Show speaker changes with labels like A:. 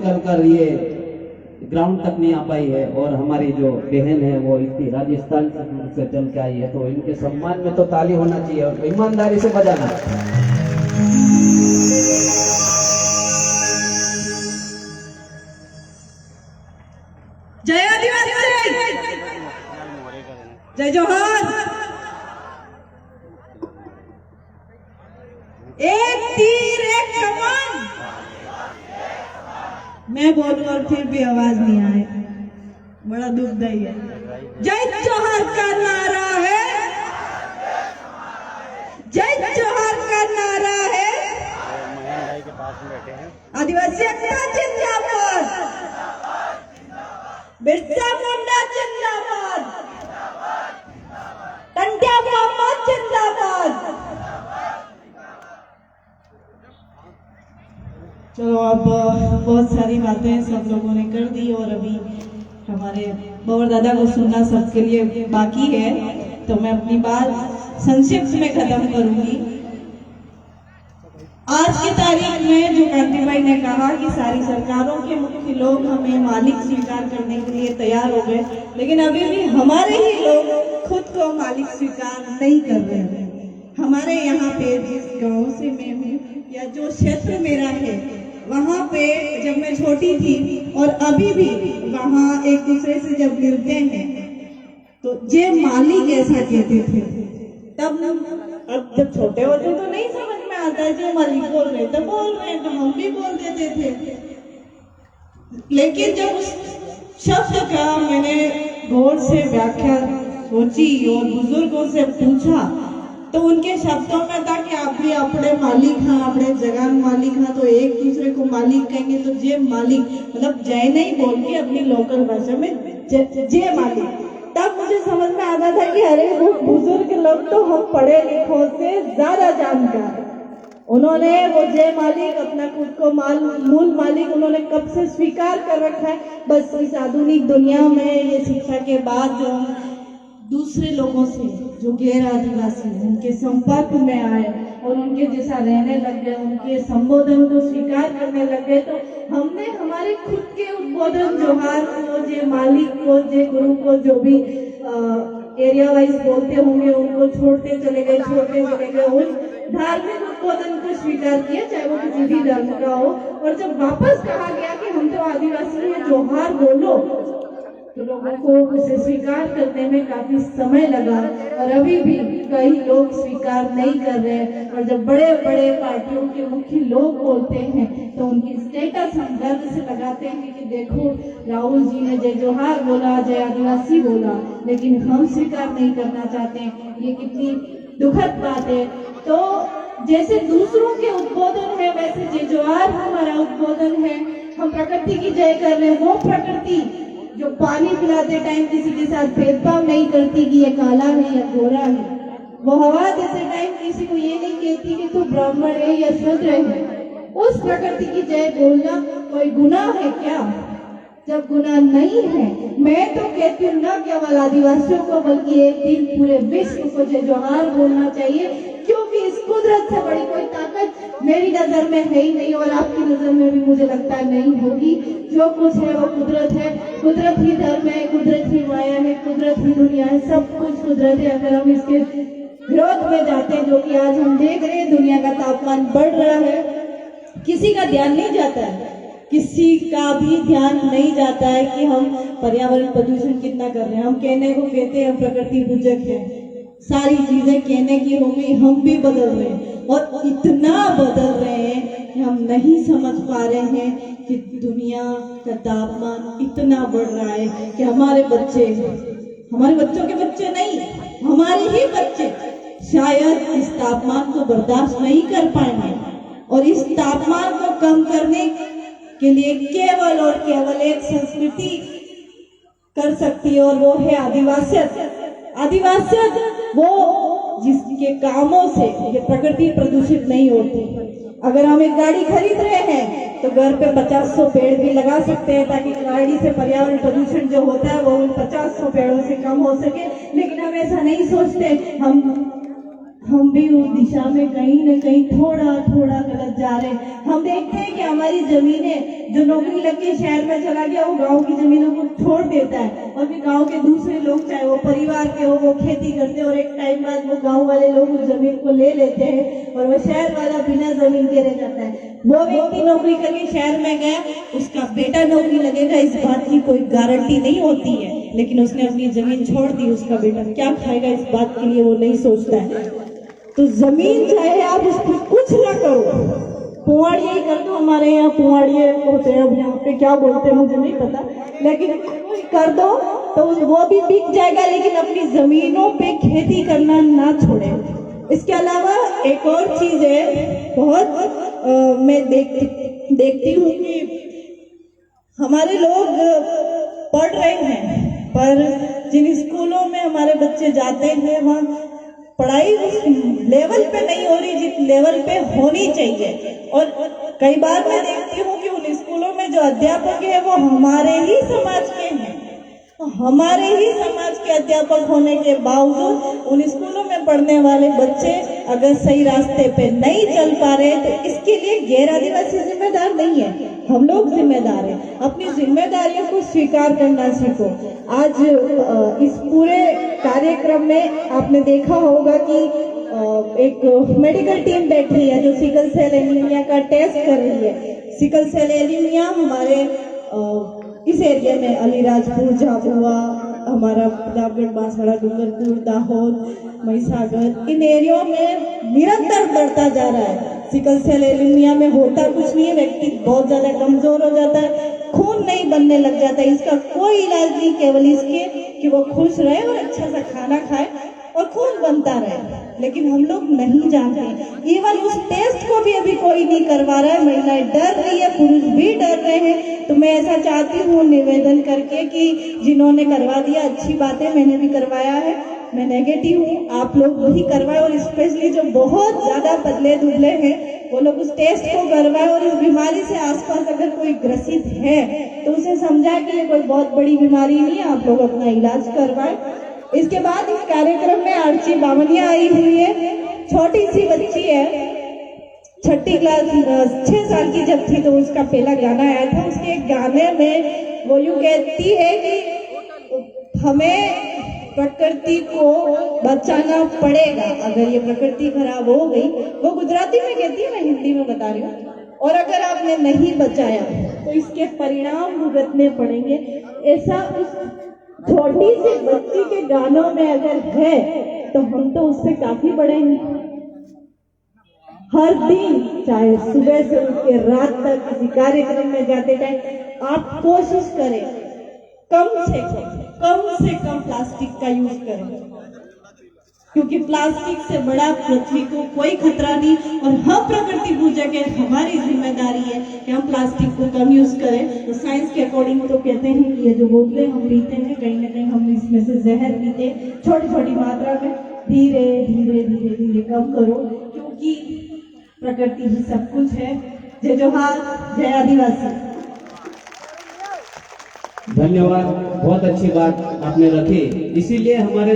A: निकल कर ये ग्राउंड तक नहीं आ पाई है, और हमारी जो बहन है वो इतनी राजस्थान से चल के आई है, तो इनके सम्मान में तो ताली होना चाहिए और ईमानदारी से बजाना।
B: जय आदिवासी, जय जोहार। एक तीर एक कमान। मैं बोलूं और फिर भी आवाज नहीं आए, बड़ा दुखदाई है। जय जोहार का नारा है, जय जोहार का नारा है। आदिवासी एकता जिंदाबाद, बिरसा मुंडा जिंदाबाद, टंट्या मामा जिंदाबाद। चलो अब बहुत सारी बातें सब लोगों ने कर दी और अभी हमारे बवर दादा को सुनना सबके लिए बाकी है, तो मैं अपनी बात संक्षिप्त में खत्म करूंगी। आज की तारीख में जो कांति भाई ने कहा कि सारी सरकारों के मुख्य लोग हमें मालिक स्वीकार करने के लिए तैयार हो गए, लेकिन अभी भी हमारे ही लोग खुद को मालिक स्वीकार नहीं कर रहे हैं। हमारे यहाँ पे जिस गांव से मैं हूँ या जो क्षेत्र मेरा है, वहाँ पे जब मैं छोटी थी और अभी भी वहाँ एक दूसरे से जब मिलते हैं तो जे मालिक ऐसा कहते थे। तब अब जब छोटे होते तो नहीं समझ में आता है, जो मालिक बोल रहे तो बोल रहे हैं, तो हम भी बोल देते थे। लेकिन जब उस शब्द का मैंने गौर से व्याख्या सोची और बुजुर्गों से पूछा, तो उनके शब्दों में था कि आप भी अपने मालिक हाँ, अपने जगह मालिक हाँ, तो एक दूसरे को मालिक कहेंगे तो जे मालिक, मतलब जय नहीं बोल के अपनी लोकल भाषा में जे मालिक। तब मुझे समझ में आता था कि अरे वो बुजुर्ग लोग तो हम पढ़े लिखों से ज्यादा जानकार, उन्होंने वो जय मालिक अपना खुद को मूल मालिक उन्होंने कब से स्वीकार कर रखा है। बस इस आधुनिक दुनिया में ये शिक्षा के बाद जो दूसरे लोगों से जो गैर आदिवासी उनके संपर्क में आए और उनके जैसा रहने लग गए, उनके संबोधन को स्वीकार करने लग गए, तो हमने हमारे खुद के उद्बोधन जोहार को, जे मालिक को, जे गुरु को, जो भी एरिया वाइज बोलते होंगे उनको छोड़ते चले गए उस धार्मिक उद्बोधन को स्वीकार किया, चाहे वो किसी भी धर्म का हो। और जब वापस कहा गया कि हम तो आदिवासी हैं, जोहार बोलो, तो लोगों को उसे स्वीकार करने में काफी समय लगा और अभी भी कई लोग स्वीकार नहीं कर रहे हैं। और जब बड़े बड़े पार्टियों के मुख्य लोग बोलते हैं तो उनकी स्टेटस हम गर्व से लगाते हैं कि देखो राहुल जी ने जय जोहार बोला, जय आदिवासी बोला, लेकिन हम स्वीकार नहीं करना चाहते हैं। ये कितनी दुखद बात है। तो जैसे दूसरों के उद्बोधन है वैसे जय जोहार हमारा उद्बोधन है। हम प्रकृति की जय कर रहे हैं, वो प्रकृति जो पानी पिलाते टाइम किसी के साथ भेदभाव नहीं करती कि ये काला है या गोरा है, वो हवा देते टाइम किसी को ये नहीं कहती कि तू ब्राह्मण है या शूद्र है। उस प्रकृति की जय बोलना कोई गुनाह है क्या? जब गुनाह नहीं है, मैं तो कहती हूँ न केवल आदिवासियों को बल्कि एक दिन पूरे विश्व को जय जोहार बोलना चाहिए, क्योंकि इस कुदरत से बड़ी कोई ताकत मेरी नजर में है ही नहीं और आपकी नजर में भी मुझे लगता है नहीं होगी। जो कुछ है वो कुदरत है, कुदरत ही धर्म है, कुदरत ही माया है, कुदरत ही दुनिया है, सब कुछ कुदरत है। अगर हम इसके विरोध में जाते हैं, जो कि आज हम देख रहे हैं, दुनिया का तापमान बढ़ रहा है, किसी का ध्यान नहीं जाता है, किसी का भी ध्यान नहीं जाता है कि हम पर्यावरण प्रदूषण कितना कर रहे हैं। हम कहने को कहते हैं हम प्रकृति पूजक हैं, सारी चीजें कहने की होगी, हम भी बदल रहे हैं और इतना बदल रहे हैं कि हम नहीं समझ पा रहे हैं कि दुनिया का तापमान इतना बढ़ रहा है कि हमारे बच्चे, हमारे बच्चों के बच्चे नहीं, हमारे ही बच्चे शायद इस तापमान को बर्दाश्त नहीं कर पाएंगे। और इस तापमान को कम करने के लिए केवल और केवल एक संस्कृति कर सकती है और वो है आदिवासियत। आदिवासियत वो जिसके कामों से ये प्रकृति प्रदूषित नहीं होती। अगर हम एक गाड़ी खरीद रहे हैं तो घर पे 50-100 पेड़ भी लगा सकते हैं ताकि गाड़ी से पर्यावरण प्रदूषण जो होता है वो उन 50-100 पेड़ों से कम हो सके, लेकिन हम ऐसा नहीं सोचते। हम हम भी उस दिशा में कहीं न कहीं थोड़ा थोड़ा गलत जा रहे हैं। हम देखते हैं कि हमारी जमीनें, जो नौकरी लगी शहर में चला गया, वो गांव की जमीनों को छोड़ देता है और फिर गांव के दूसरे लोग, चाहे वो परिवार के हो, वो खेती करते हैं और एक टाइम बाद वो गांव वाले लोग उस जमीन को ले लेते हैं और वो शहर वाला बिना जमीन के रह जाता है। वो व्यक्ति नौकरी करके शहर में गया, उसका बेटा नौकरी लगेगा इस बात की कोई गारंटी नहीं होती है, लेकिन उसने अपनी जमीन छोड़ दी, उसका बेटा क्या खाएगा इस बात के लिए वो नहीं सोचता है। तो जमीन चाहे आप उसको कुछ ना करो, पुआड़िया ही कर दो, हमारे यहाँ पुआड़िया होते हैं, अब यहाँ पे क्या बोलते हैं मुझे नहीं पता, लेकिन कर दो तो वो भी बिक जाएगा, लेकिन अपनी जमीनों पे खेती करना ना छोड़े। इसके अलावा एक और चीज है, बहुत मैं देखती हूँ कि हमारे लोग पढ़ रहे हैं, पर जिन स्कूलों में हमारे बच्चे जाते हैं वहाँ पढ़ाई उस लेवल पे नहीं हो रही जिस लेवल पे होनी चाहिए। और कई बार मैं देखती हूँ कि उन स्कूलों में जो अध्यापक है वो हमारे ही समाज के हैं, हमारे ही समाज के अध्यापक होने के बावजूद उन स्कूलों में पढ़ने वाले बच्चे अगर सही रास्ते पे नहीं चल पा रहे तो इसके लिए गैर आदिवासी जिम्मेदार नहीं है, हम लोग जिम्मेदार हैं। अपनी जिम्मेदारियों को स्वीकार करना सीखो। आज इस पूरे कार्यक्रम में आपने देखा होगा कि एक मेडिकल टीम बैठी है जो सिकल सेल एनीमिया का टेस्ट कर रही है। सिकल सेल एनीमिया हमारे इस एरिया में अलीराजपुर, झाबुआ, हमारा प्रतापगढ़, बांसवाड़ा, डूंगरपुर, दाहोद, महिसागर, इन एरियो में निरंतर बढ़ता जा रहा है। सिकल सेल एनीमिया में होता कुछ नहीं है, व्यक्ति बहुत ज्यादा कमजोर हो जाता है, खून नहीं बनने लग जाता है। इसका कोई इलाज नहीं, केवल इसके कि वो खुश रहे और अच्छा सा खाना खाए और खून बनता रहे, लेकिन हम लोग नहीं जानते। इवन उस टेस्ट को भी अभी कोई नहीं करवा रहा है, महिलाएं डर रही है, पुरुष भी डर रहे हैं। तो मैं ऐसा चाहती हूँ निवेदन करके कि जिन्होंने करवा दिया अच्छी बात है, मैंने भी करवाया है, मैं नेगेटिव हूँ, आप लोग भी करवाए और स्पेशली जो बहुत ज्यादा पतले दुबले हैं वो लोग उस टेस्ट को करवाए और इस बीमारी से आसपास अगर कोई ग्रसित है तो उसे समझाए कि ये कोई बहुत बड़ी बीमारी नहीं है, आप लोग अपना इलाज करवाए। इसके बाद इस कार्यक्रम में आर्ची बावनिया आई हुई है, छोटी सी बच्ची है, 6ठी क्लास, 6 साल की जब थी तो उसका पहला गाना आया था। उसके गाने में वो यूं कहती है कि हमें प्रकृति को बचाना पड़ेगा, अगर ये प्रकृति खराब हो गई, वो गुजराती में कहती है, मैं हिंदी में बता रही हूँ, और अगर आपने नहीं बचाया तो इसके परिणाम भुगतने पड़ेंगे। ऐसा उस छोटी सी बच्ची के गानों में अगर है तो हम तो उससे काफी बड़े हैं। हर दिन चाहे सुबह से उठ के रात तक किसी कार्यक्रम में जाते टाइम आप कोशिश करें कम से कम प्लास्टिक का यूज करें, क्योंकि प्लास्टिक से बड़ा पृथ्वी को कोई खतरा नहीं। और हम प्रकृति पूजक है, हमारी जिम्मेदारी है कि हम प्लास्टिक को कम यूज करें। तो साइंस के अकॉर्डिंग तो कहते हैं कि ये जो बोतलें हम पीते हैं कहीं ना कहीं हम इसमें से जहर पीते हैं, छोटी छोटी मात्रा में, धीरे धीरे धीरे धीरे कम करो, क्योंकि प्रकृति ही सब कुछ है। जय जोहार, जय आदिवासी।
A: धन्यवाद, बहुत अच्छी बात आपने रखी। इसीलिए हमारे